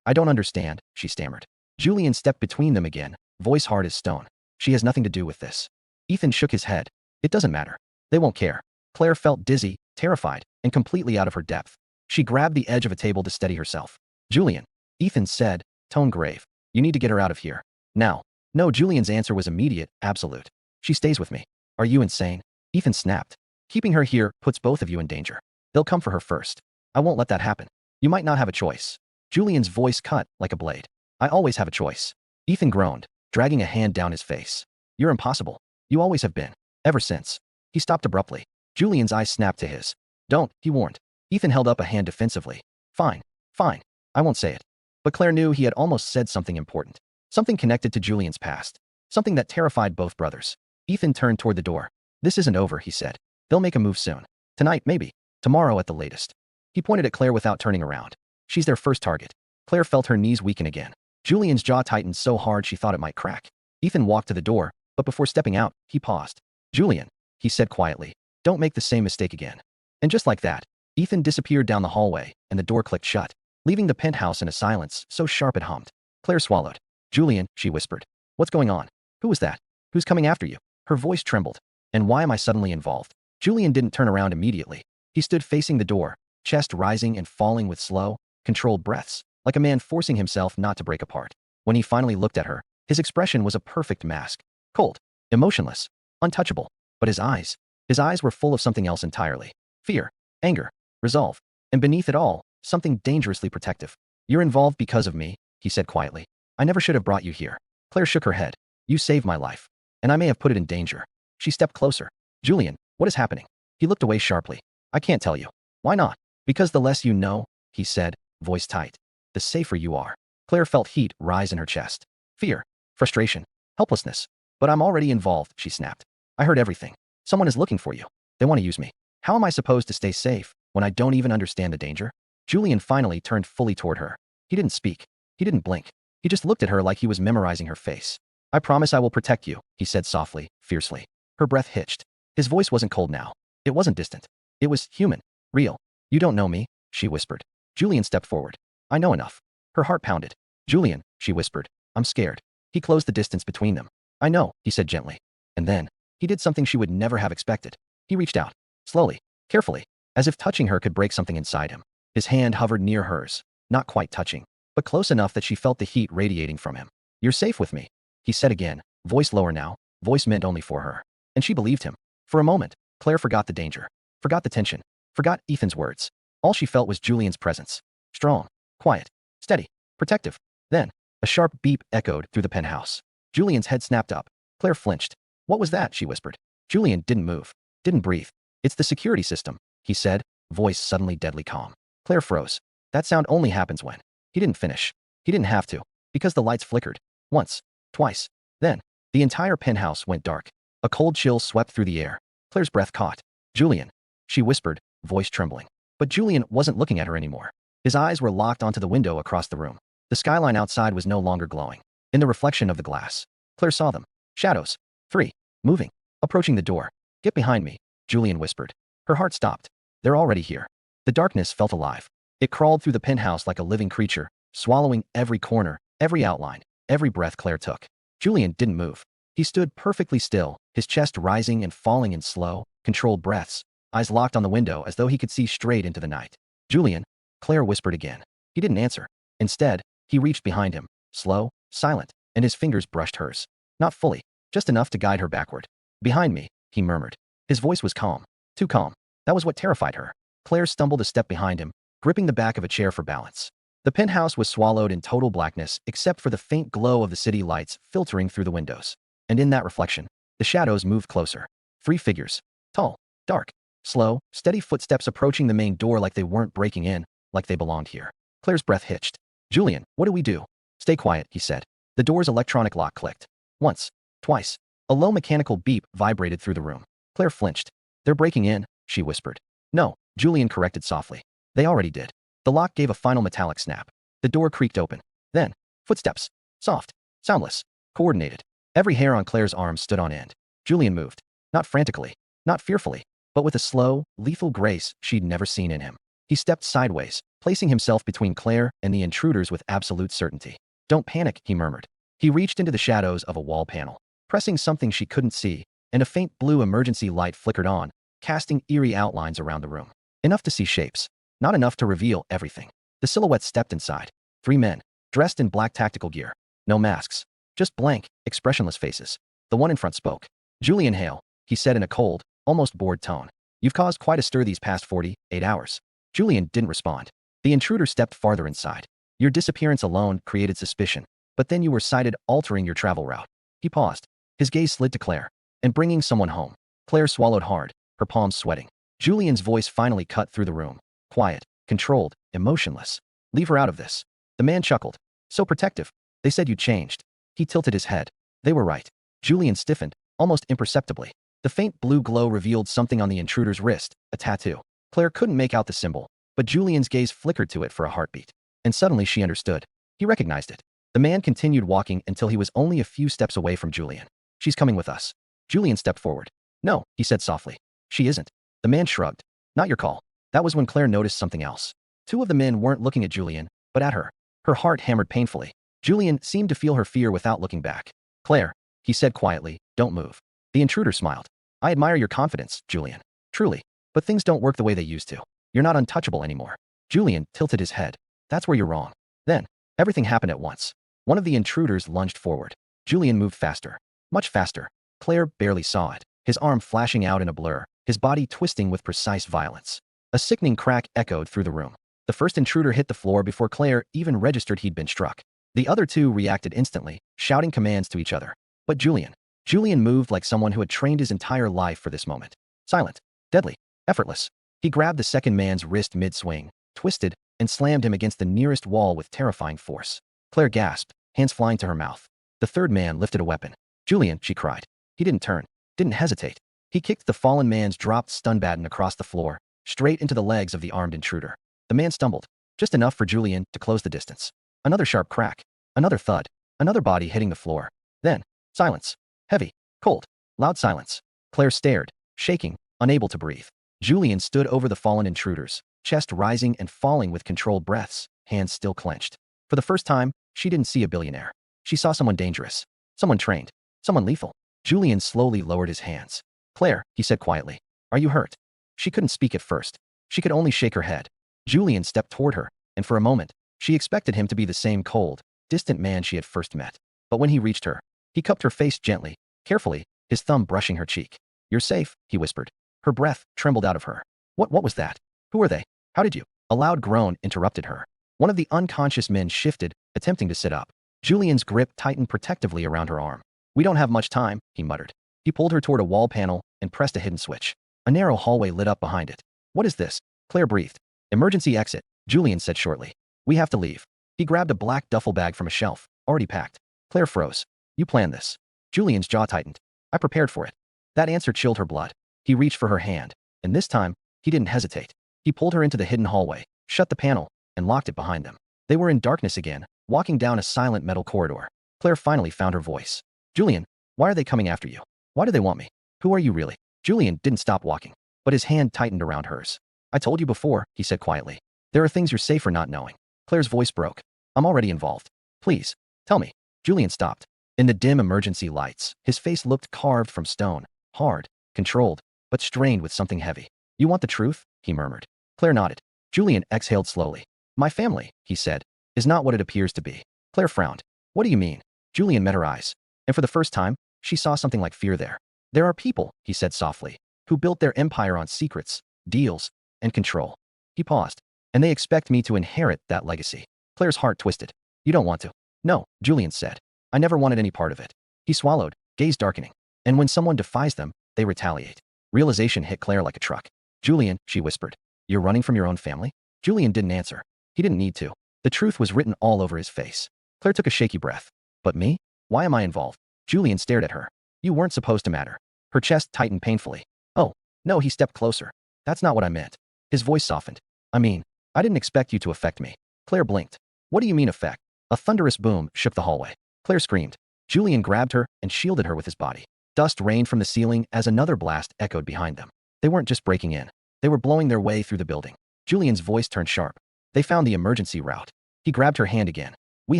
I don't understand, she stammered. Julian stepped between them again, voice hard as stone. She has nothing to do with this. Ethan shook his head. It doesn't matter. They won't care. Claire felt dizzy, terrified, and completely out of her depth. She grabbed the edge of a table to steady herself. Julian. Ethan said, tone grave. You need to get her out of here. Now. No, Julian's answer was immediate, absolute. She stays with me. Are you insane? Ethan snapped. Keeping her here puts both of you in danger. They'll come for her first. I won't let that happen. You might not have a choice. Julian's voice cut like a blade. I always have a choice. Ethan groaned, dragging a hand down his face. You're impossible. You always have been. Ever since. He stopped abruptly. Julian's eyes snapped to his. Don't, he warned. Ethan held up a hand defensively. Fine. Fine. I won't say it. But Claire knew he had almost said something important. Something connected to Julian's past. Something that terrified both brothers. Ethan turned toward the door. This isn't over, he said. They'll make a move soon. Tonight, maybe. Tomorrow at the latest. He pointed at Claire without turning around. She's their first target. Claire felt her knees weaken again. Julian's jaw tightened so hard she thought it might crack. Ethan walked to the door, but before stepping out, he paused. Julian, he said quietly, don't make the same mistake again. And just like that, Ethan disappeared down the hallway, and the door clicked shut, leaving the penthouse in a silence so sharp it hummed. Claire swallowed. Julian, she whispered. What's going on? Who was that? Who's coming after you? Her voice trembled. And why am I suddenly involved? Julian didn't turn around immediately. He stood facing the door, chest rising and falling with slow, controlled breaths, like a man forcing himself not to break apart. When he finally looked at her, his expression was a perfect mask. Cold, emotionless, untouchable. But his eyes were full of something else entirely. Fear, anger, resolve, and beneath it all, something dangerously protective. You're involved because of me, he said quietly. I never should have brought you here. Claire shook her head. You saved my life. And I may have put it in danger. She stepped closer. Julian, what is happening? He looked away sharply. I can't tell you. Why not? Because the less you know, he said, voice tight, the safer you are. Claire felt heat rise in her chest. Fear, frustration, helplessness. But I'm already involved, she snapped. I heard everything. Someone is looking for you. They want to use me. How am I supposed to stay safe when I don't even understand the danger? Julian finally turned fully toward her. He didn't speak. He didn't blink. He just looked at her like he was memorizing her face. I promise I will protect you, he said softly, fiercely. Her breath hitched. His voice wasn't cold now. It wasn't distant. It was human, real. You don't know me, she whispered. Julian stepped forward. I know enough. Her heart pounded. Julian, she whispered. I'm scared. He closed the distance between them. I know, he said gently. And then, he did something she would never have expected. He reached out, slowly, carefully, as if touching her could break something inside him. His hand hovered near hers, not quite touching, but close enough that she felt the heat radiating from him. You're safe with me, he said again, voice lower now, voice meant only for her. And she believed him. For a moment, Claire forgot the danger, forgot the tension, forgot Ethan's words. All she felt was Julian's presence. Strong, quiet, steady, protective. Then, a sharp beep echoed through the penthouse. Julian's head snapped up. Claire flinched. What was that? She whispered. Julian didn't move, didn't breathe. It's the security system, he said, voice suddenly deadly calm. Claire froze. That sound only happens when. He didn't finish. He didn't have to, because the lights flickered. Once, twice. Then, the entire penthouse went dark. A cold chill swept through the air. Claire's breath caught. Julian, she whispered, voice trembling. But Julian wasn't looking at her anymore. His eyes were locked onto the window across the room. The skyline outside was no longer glowing. In the reflection of the glass, Claire saw them. Shadows. 3. Moving. Approaching the door. Get behind me, Julian whispered. Her heart stopped. They're already here. The darkness felt alive. It crawled through the penthouse like a living creature, swallowing every corner, every outline, every breath Claire took. Julian didn't move. He stood perfectly still, his chest rising and falling in slow, controlled breaths, eyes locked on the window as though he could see straight into the night. Julian, Claire whispered again. He didn't answer. Instead, he reached behind him, slow, silent, and his fingers brushed hers. Not fully, just enough to guide her backward. Behind me, he murmured. His voice was calm. Too calm. That was what terrified her. Claire stumbled a step behind him, gripping the back of a chair for balance. The penthouse was swallowed in total blackness except for the faint glow of the city lights filtering through the windows. And in that reflection, the shadows moved closer. 3 figures. Tall, dark, slow, steady footsteps approaching the main door like they weren't breaking in, like they belonged here. Claire's breath hitched. Julian, what do we do? Stay quiet, he said. The door's electronic lock clicked. Once, twice. A low mechanical beep vibrated through the room. Claire flinched. They're breaking in, she whispered. No, Julian corrected softly. They already did. The lock gave a final metallic snap. The door creaked open. Then, footsteps. Soft, soundless, coordinated. Every hair on Claire's arm stood on end. Julian moved. Not frantically, not fearfully, but with a slow, lethal grace she'd never seen in him. He stepped sideways, placing himself between Claire and the intruders with absolute certainty. Don't panic, he murmured. He reached into the shadows of a wall panel, pressing something she couldn't see, and a faint blue emergency light flickered on, casting eerie outlines around the room. Enough to see shapes, not enough to reveal everything. The silhouettes stepped inside. 3 men, dressed in black tactical gear. No masks. Just blank, expressionless faces. The one in front spoke. Julian Hale, he said in a cold, almost bored tone. You've caused quite a stir these past 48 hours. Julian didn't respond. The intruder stepped farther inside. Your disappearance alone created suspicion, but then you were sighted altering your travel route. He paused. His gaze slid to Claire. And bringing someone home. Claire swallowed hard, her palms sweating. Julian's voice finally cut through the room. Quiet, controlled, emotionless. Leave her out of this. The man chuckled. So protective. They said you changed. He tilted his head. They were right. Julian stiffened, almost imperceptibly. The faint blue glow revealed something on the intruder's wrist, a tattoo. Claire couldn't make out the symbol, but Julian's gaze flickered to it for a heartbeat. And suddenly she understood. He recognized it. The man continued walking until he was only a few steps away from Julian. She's coming with us. Julian stepped forward. No, he said softly. She isn't. The man shrugged. Not your call. That was when Claire noticed something else. 2 of the men weren't looking at Julian, but at her. Her heart hammered painfully. Julian seemed to feel her fear without looking back. Claire, he said quietly, don't move. The intruder smiled. I admire your confidence, Julian. Truly. But things don't work the way they used to. You're not untouchable anymore. Julian tilted his head. That's where you're wrong. Then, everything happened at once. One of the intruders lunged forward. Julian moved faster. Much faster. Claire barely saw it. His arm flashing out in a blur, his body twisting with precise violence. A sickening crack echoed through the room. The first intruder hit the floor before Claire even registered he'd been struck. The other 2 reacted instantly, shouting commands to each other. But Julian moved like someone who had trained his entire life for this moment. Silent, deadly, effortless. He grabbed the second man's wrist mid-swing, twisted, and slammed him against the nearest wall with terrifying force. Claire gasped, hands flying to her mouth. The third man lifted a weapon. Julian, she cried. He didn't turn, didn't hesitate. He kicked the fallen man's dropped stun baton across the floor, straight into the legs of the armed intruder. The man stumbled, just enough for Julian to close the distance. Another sharp crack, another thud, another body hitting the floor. Then, silence. Heavy, cold, loud silence. Claire stared, shaking, unable to breathe. Julian stood over the fallen intruders, chest rising and falling with controlled breaths, hands still clenched. For the first time, she didn't see a billionaire. She saw someone dangerous. Someone trained. Someone lethal. Julian slowly lowered his hands. Claire, he said quietly. Are you hurt? She couldn't speak at first. She could only shake her head. Julian stepped toward her, and for a moment, she expected him to be the same cold, distant man she had first met. But when he reached her, he cupped her face gently, carefully, his thumb brushing her cheek. You're safe, he whispered. Her breath trembled out of her. What was that? Who are they? How did you? A loud groan interrupted her. One of the unconscious men shifted, attempting to sit up. Julian's grip tightened protectively around her arm. We don't have much time, he muttered. He pulled her toward a wall panel and pressed a hidden switch. A narrow hallway lit up behind it. What is this? Claire breathed. Emergency exit, Julian said shortly. We have to leave. He grabbed a black duffel bag from a shelf, already packed. Claire froze. You planned this. Julian's jaw tightened. I prepared for it. That answer chilled her blood. He reached for her hand, and this time, he didn't hesitate. He pulled her into the hidden hallway, shut the panel, and locked it behind them. They were in darkness again, walking down a silent metal corridor. Claire finally found her voice. Julian, why are they coming after you? Why do they want me? Who are you really? Julian didn't stop walking, but his hand tightened around hers. I told you before, he said quietly. There are things you're safer not knowing. Claire's voice broke. I'm already involved. Please, tell me. Julian stopped. In the dim emergency lights, his face looked carved from stone, hard, controlled, but strained with something heavy. You want the truth? He murmured. Claire nodded. Julian exhaled slowly. My family, he said, is not what it appears to be. Claire frowned. What do you mean? Julian met her eyes, and for the first time, she saw something like fear there. There are people, he said softly, who built their empire on secrets, deals, and control. He paused. And they expect me to inherit that legacy. Claire's heart twisted. You don't want to. No, Julian said. I never wanted any part of it. He swallowed, gaze darkening. And when someone defies them, they retaliate. Realization hit Claire like a truck. Julian, she whispered. You're running from your own family? Julian didn't answer. He didn't need to. The truth was written all over his face. Claire took a shaky breath. But me? Why am I involved? Julian stared at her. You weren't supposed to matter. Her chest tightened painfully. Oh, no, he stepped closer. That's not what I meant. His voice softened. I mean, I didn't expect you to affect me. Claire blinked. What do you mean affect? A thunderous boom shook the hallway. Claire screamed. Julian grabbed her and shielded her with his body. Dust rained from the ceiling as another blast echoed behind them. They weren't just breaking in. They were blowing their way through the building. Julian's voice turned sharp. They found the emergency route. He grabbed her hand again. We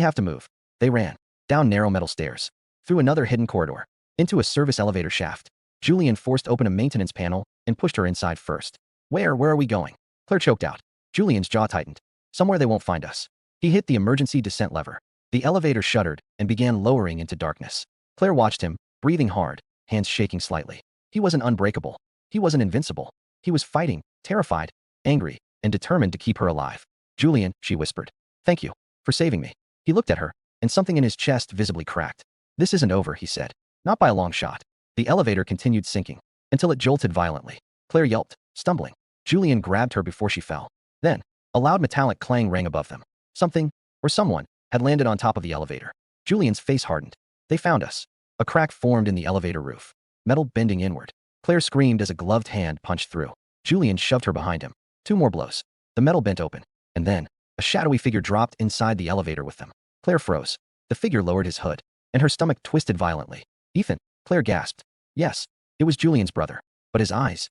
have to move. They ran. Down narrow metal stairs. Through another hidden corridor. Into a service elevator shaft. Julian forced open a maintenance panel and pushed her inside first. Where are we going? Claire choked out. Julian's jaw tightened. Somewhere they won't find us. He hit the emergency descent lever. The elevator shuddered and began lowering into darkness. Claire watched him, breathing hard, hands shaking slightly. He wasn't unbreakable. He wasn't invincible. He was fighting, terrified, angry, and determined to keep her alive. Julian, she whispered. Thank you for saving me. He looked at her, and something in his chest visibly cracked. This isn't over, he said. Not by a long shot. The elevator continued sinking, until it jolted violently. Claire yelped, stumbling. Julian grabbed her before she fell. Then, a loud metallic clang rang above them. Something, or someone, had landed on top of the elevator. Julian's face hardened. They found us. A crack formed in the elevator roof. Metal bending inward. Claire screamed as a gloved hand punched through. Julian shoved her behind him. 2 more blows. The metal bent open. And then, a shadowy figure dropped inside the elevator with them. Claire froze. The figure lowered his hood, and her stomach twisted violently. Ethan, Claire gasped. Yes, it was Julian's brother. But his eyes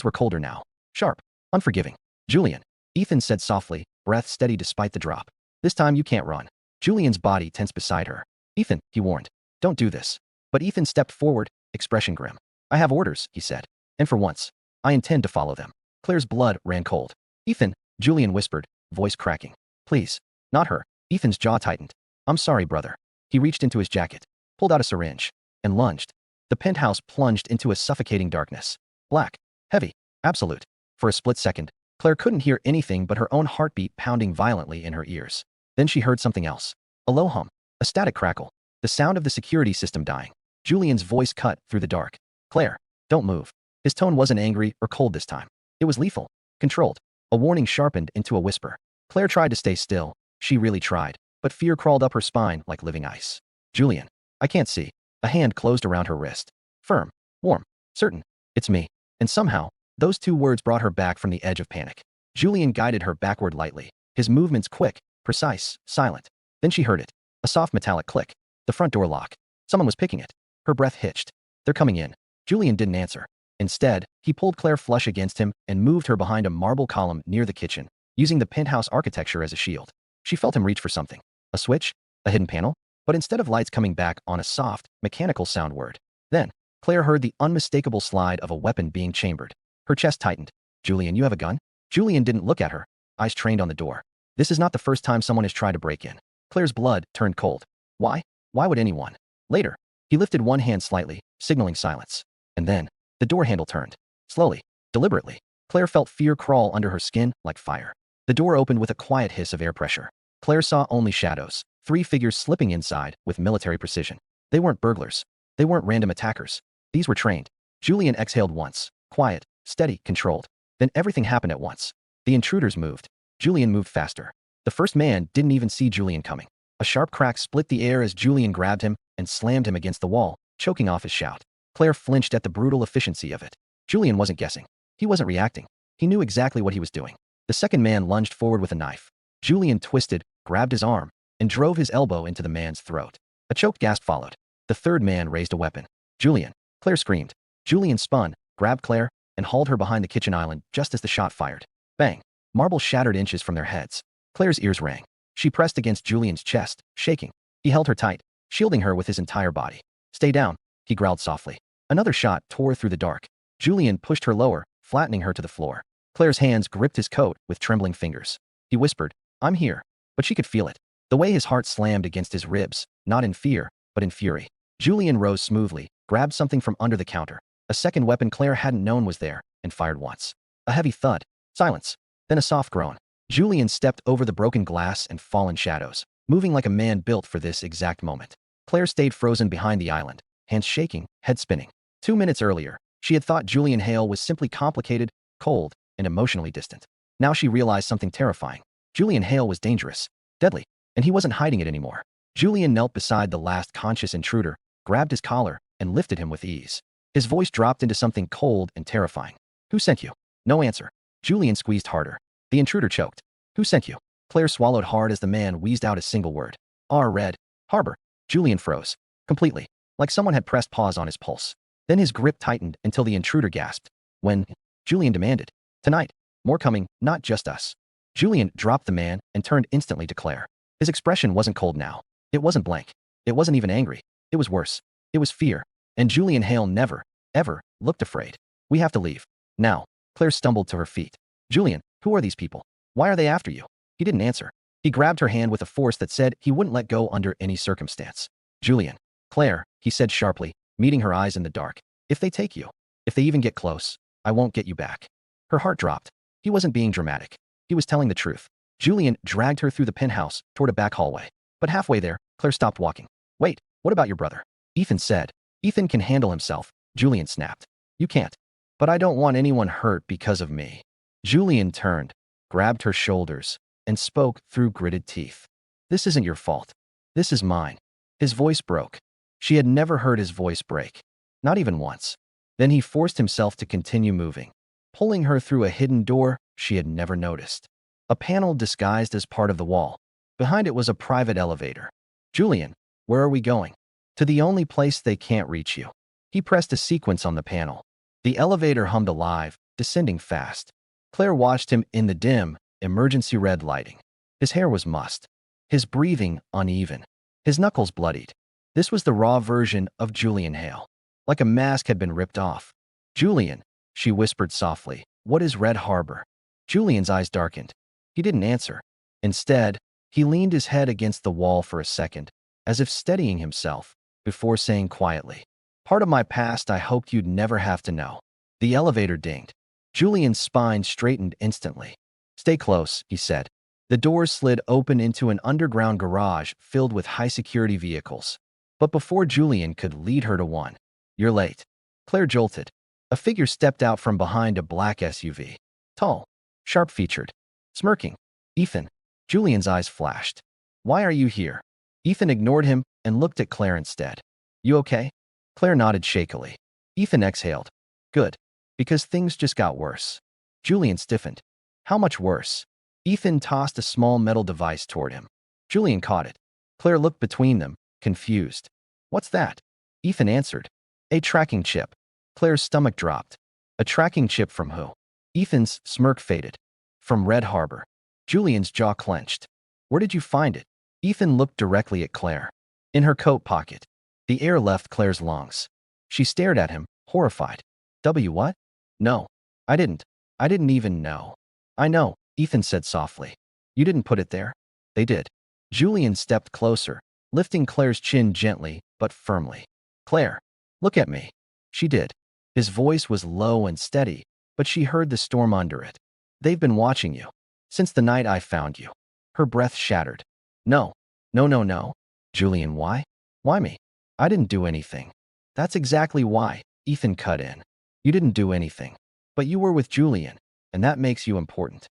were colder now. Sharp, unforgiving. Julian, Ethan said softly, breath steady despite the drop. This time you can't run. Julian's body tensed beside her. Ethan, he warned. Don't do this. But Ethan stepped forward, expression grim. I have orders, he said. And for once, I intend to follow them. Claire's blood ran cold. Ethan, Julian whispered, voice cracking. Please, not her. Ethan's jaw tightened. I'm sorry, brother. He reached into his jacket, pulled out a syringe, and lunged. The penthouse plunged into a suffocating darkness. Black, heavy, absolute. For a split second, Claire couldn't hear anything but her own heartbeat pounding violently in her ears. Then she heard something else. A low hum, a static crackle, the sound of the security system dying. Julian's voice cut through the dark. Claire, don't move. His tone wasn't angry or cold this time. It was lethal, controlled. A warning sharpened into a whisper. Claire tried to stay still. She really tried, but fear crawled up her spine like living ice. Julian, I can't see. A hand closed around her wrist. Firm, warm, certain. It's me. And somehow, those 2 words brought her back from the edge of panic. Julian guided her backward lightly, his movements quick, precise, silent. Then she heard it. A soft metallic click. The front door lock. Someone was picking it. Her breath hitched. They're coming in. Julian didn't answer. Instead, he pulled Claire flush against him and moved her behind a marble column near the kitchen, using the penthouse architecture as a shield. She felt him reach for something. A switch? A hidden panel? But instead of lights coming back on a soft, mechanical sound word. Then, Claire heard the unmistakable slide of a weapon being chambered. Her chest tightened. Julian, you have a gun? Julian didn't look at her, eyes trained on the door. This is not the first time someone has tried to break in. Claire's blood turned cold. Why? Why would anyone? Later, he lifted one hand slightly, signaling silence. And then, the door handle turned. Slowly, deliberately. Claire felt fear crawl under her skin like fire. The door opened with a quiet hiss of air pressure. Claire saw only shadows, 3 figures slipping inside with military precision. They weren't burglars. They weren't random attackers. These were trained. Julian exhaled once, quiet, steady, controlled. Then everything happened at once. The intruders moved. Julian moved faster. The first man didn't even see Julian coming. A sharp crack split the air as Julian grabbed him and slammed him against the wall, choking off his shout. Claire flinched at the brutal efficiency of it. Julian wasn't guessing. He wasn't reacting. He knew exactly what he was doing. The second man lunged forward with a knife. Julian twisted, grabbed his arm, and drove his elbow into the man's throat. A choked gasp followed. The third man raised a weapon. Julian! Claire screamed. Julian spun, grabbed Claire, and hauled her behind the kitchen island just as the shot fired. Bang! Marble shattered inches from their heads. Claire's ears rang. She pressed against Julian's chest, shaking. He held her tight, shielding her with his entire body. Stay down, he growled softly. Another shot tore through the dark. Julian pushed her lower, flattening her to the floor. Claire's hands gripped his coat with trembling fingers. He whispered, I'm here. But she could feel it. The way his heart slammed against his ribs, not in fear, but in fury. Julian rose smoothly, grabbed something from under the counter. A second weapon Claire hadn't known was there, and fired once. A heavy thud. Silence. Then a soft groan. Julian stepped over the broken glass and fallen shadows, moving like a man built for this exact moment. Claire stayed frozen behind the island, hands shaking, head spinning. 2 minutes earlier, she had thought Julian Hale was simply complicated, cold, and emotionally distant. Now she realized something terrifying. Julian Hale was dangerous, deadly, and he wasn't hiding it anymore. Julian knelt beside the last conscious intruder, grabbed his collar, and lifted him with ease. His voice dropped into something cold and terrifying. Who sent you? No answer. Julian squeezed harder. The intruder choked. Who sent you? Claire swallowed hard as the man wheezed out a single word. Red Harbor. Julian froze. Completely. Like someone had pressed pause on his pulse. Then his grip tightened until the intruder gasped. When? Julian demanded. Tonight. More coming, not just us. Julian dropped the man and turned instantly to Claire. His expression wasn't cold now. It wasn't blank. It wasn't even angry. It was worse. It was fear. And Julian Hale never, ever, looked afraid. We have to leave. Now. Claire stumbled to her feet. Julian, who are these people? Why are they after you? He didn't answer. He grabbed her hand with a force that said he wouldn't let go under any circumstance. Julian. Claire, he said sharply, meeting her eyes in the dark. If they take you, if they even get close, I won't get you back. Her heart dropped. He wasn't being dramatic. He was telling the truth. Julian dragged her through the penthouse toward a back hallway. But halfway there, Claire stopped walking. Wait, what about your brother? Ethan said. Ethan can handle himself. Julian snapped. You can't. But I don't want anyone hurt because of me. Julian turned, grabbed her shoulders, and spoke through gritted teeth. This isn't your fault. This is mine. His voice broke. She had never heard his voice break. Not even once. Then he forced himself to continue moving, pulling her through a hidden door she had never noticed. A panel disguised as part of the wall. Behind it was a private elevator. Julian, where are we going? To the only place they can't reach you. He pressed a sequence on the panel. The elevator hummed alive, descending fast. Claire watched him in the dim, emergency red lighting. His hair was mussed. His breathing uneven. His knuckles bloodied. This was the raw version of Julian Hale. Like a mask had been ripped off. Julian, she whispered softly, what is Red Harbor? Julian's eyes darkened. He didn't answer. Instead, he leaned his head against the wall for a second, as if steadying himself, before saying quietly, part of my past I hoped you'd never have to know. The elevator dinged. Julian's spine straightened instantly. Stay close, he said. The doors slid open into an underground garage filled with high-security vehicles. But before Julian could lead her to one, you're late. Claire jolted. A figure stepped out from behind a black SUV. Tall, sharp-featured, smirking. Ethan. Julian's eyes flashed. Why are you here? Ethan ignored him and looked at Claire instead. You okay? Claire nodded shakily. Ethan exhaled. Good. Because things just got worse. Julian stiffened. How much worse? Ethan tossed a small metal device toward him. Julian caught it. Claire looked between them, confused. What's that? Ethan answered. A tracking chip. Claire's stomach dropped. A tracking chip from who? Ethan's smirk faded. From Red Harbor. Julian's jaw clenched. Where did you find it? Ethan looked directly at Claire. In her coat pocket. The air left Claire's lungs. She stared at him, horrified. What? No. I didn't. I didn't even know. I know, Ethan said softly. You didn't put it there? They did. Julian stepped closer, lifting Claire's chin gently but firmly. Claire, look at me. She did. His voice was low and steady, but she heard the storm under it. They've been watching you. Since the night I found you. Her breath shattered. No. No, no, no. Julian, why? Why me? I didn't do anything. That's exactly why, Ethan cut in. You didn't do anything. But you were with Julian, and that makes you important.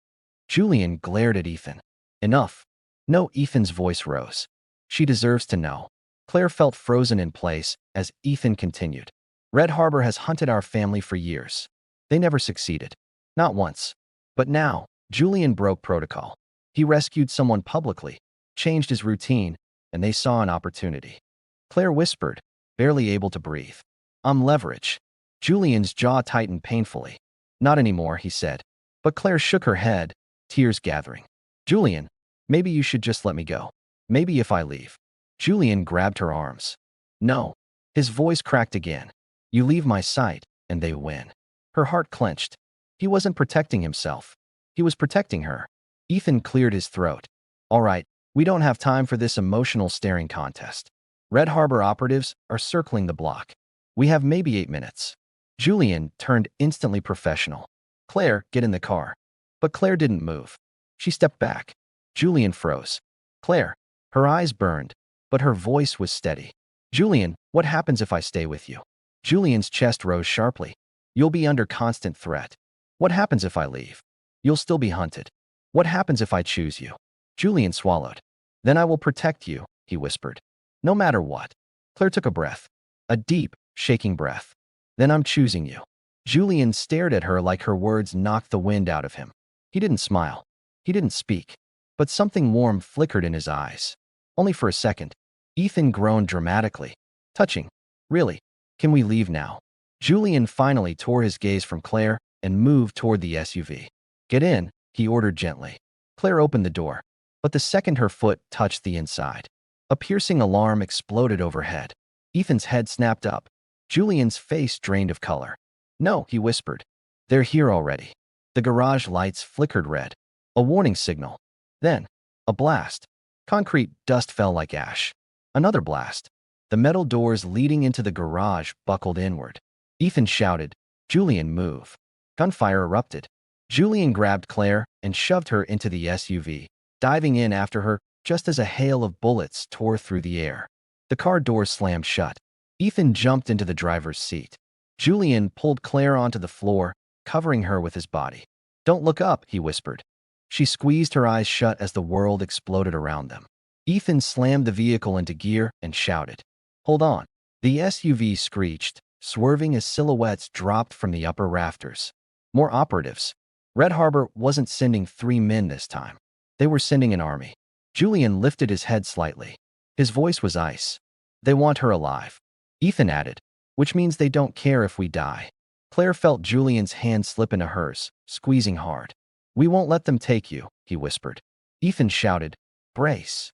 Julian glared at Ethan. Enough. No, Ethan's voice rose. She deserves to know. Claire felt frozen in place as Ethan continued. Red Harbor has hunted our family for years. They never succeeded. Not once. But now, Julian broke protocol. He rescued someone publicly, changed his routine, and they saw an opportunity. Claire whispered, barely able to breathe. I'm leverage. Julian's jaw tightened painfully. Not anymore, he said. But Claire shook her head, tears gathering. Julian, maybe you should just let me go. Maybe if I leave. Julian grabbed her arms. No. His voice cracked again. You leave my sight, and they win. Her heart clenched. He wasn't protecting himself. He was protecting her. Ethan cleared his throat. All right, we don't have time for this emotional staring contest. Red Harbor operatives are circling the block. We have maybe 8 minutes. Julian turned instantly professional. Claire, get in the car. But Claire didn't move. She stepped back. Julian froze. Claire. Her eyes burned, but her voice was steady. Julian, what happens if I stay with you? Julian's chest rose sharply. You'll be under constant threat. What happens if I leave? You'll still be hunted. What happens if I choose you? Julian swallowed. Then I will protect you, he whispered. No matter what. Claire took a breath. A deep, shaking breath. Then I'm choosing you. Julian stared at her like her words knocked the wind out of him. He didn't smile. He didn't speak. But something warm flickered in his eyes. Only for a second. Ethan groaned dramatically. Touching. Really? Can we leave now? Julian finally tore his gaze from Claire and moved toward the SUV. Get in, he ordered gently. Claire opened the door. But the second her foot touched the inside, a piercing alarm exploded overhead. Ethan's head snapped up. Julian's face drained of color. No, he whispered. They're here already. The garage lights flickered red. A warning signal. Then, a blast. Concrete dust fell like ash. Another blast. The metal doors leading into the garage buckled inward. Ethan shouted, Julian, move. Gunfire erupted. Julian grabbed Claire and shoved her into the SUV, diving in after her just as a hail of bullets tore through the air. The car door slammed shut. Ethan jumped into the driver's seat. Julian pulled Claire onto the floor, covering her with his body. Don't look up, he whispered. She squeezed her eyes shut as the world exploded around them. Ethan slammed the vehicle into gear and shouted, Hold on. The SUV screeched, swerving as silhouettes dropped from the upper rafters. More operatives. Red Harbor wasn't sending 3 men this time. They were sending an army. Julian lifted his head slightly. His voice was ice. They want her alive. Ethan added, which means they don't care if we die. Claire felt Julian's hand slip into hers, squeezing hard. We won't let them take you, he whispered. Ethan shouted, Brace.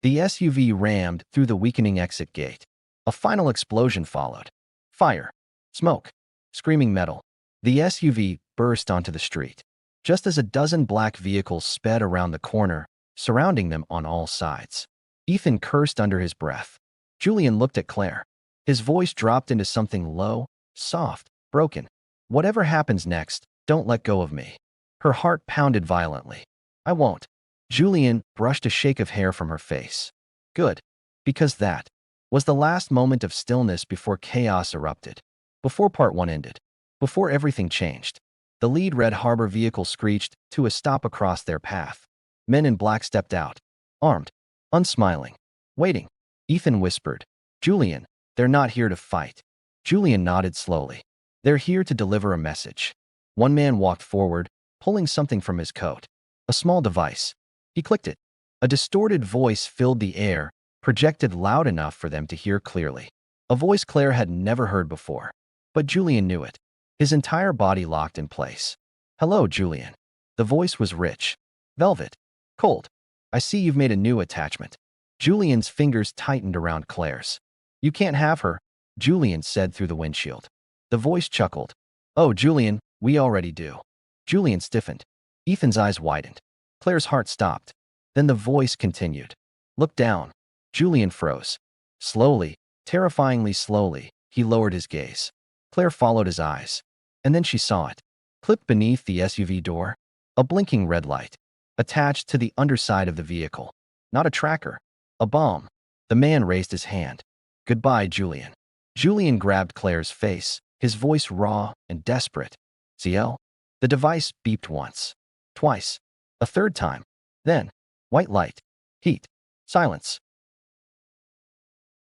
The SUV rammed through the weakening exit gate. A final explosion followed. Fire. Smoke. Screaming metal. The SUV burst onto the street. Just as a dozen black vehicles sped around the corner, surrounding them on all sides. Ethan cursed under his breath. Julian looked at Claire. His voice dropped into something low, soft, broken. Whatever happens next, don't let go of me. Her heart pounded violently. I won't. Julian brushed a shake of hair from her face. Good. Because that was the last moment of stillness before chaos erupted. Before part 1 ended. Before everything changed. The lead Red Harbor vehicle screeched to a stop across their path. Men in black stepped out. Armed. Unsmiling. Waiting. Ethan whispered, Julian, they're not here to fight. Julian nodded slowly. They're here to deliver a message. One man walked forward, pulling something from his coat. A small device. He clicked it. A distorted voice filled the air, projected loud enough for them to hear clearly. A voice Claire had never heard before. But Julian knew it. His entire body locked in place. Hello, Julian. The voice was rich. Velvet. Cold. I see you've made a new attachment. Julian's fingers tightened around Claire's. "You can't have her," Julian said through the windshield. The voice chuckled. "Oh, Julian, we already do." Julian stiffened. Ethan's eyes widened. Claire's heart stopped. Then the voice continued. "Look down." Julian froze. Slowly, terrifyingly slowly, he lowered his gaze. Claire followed his eyes. And then she saw it. Clipped beneath the SUV door, a blinking red light. Attached to the underside of the vehicle. Not a tracker. A bomb. The man raised his hand. "Goodbye, Julian." Julian grabbed Claire's face, his voice raw and desperate. "CL?" The device beeped once. Twice. A third time. Then, white light. Heat. Silence.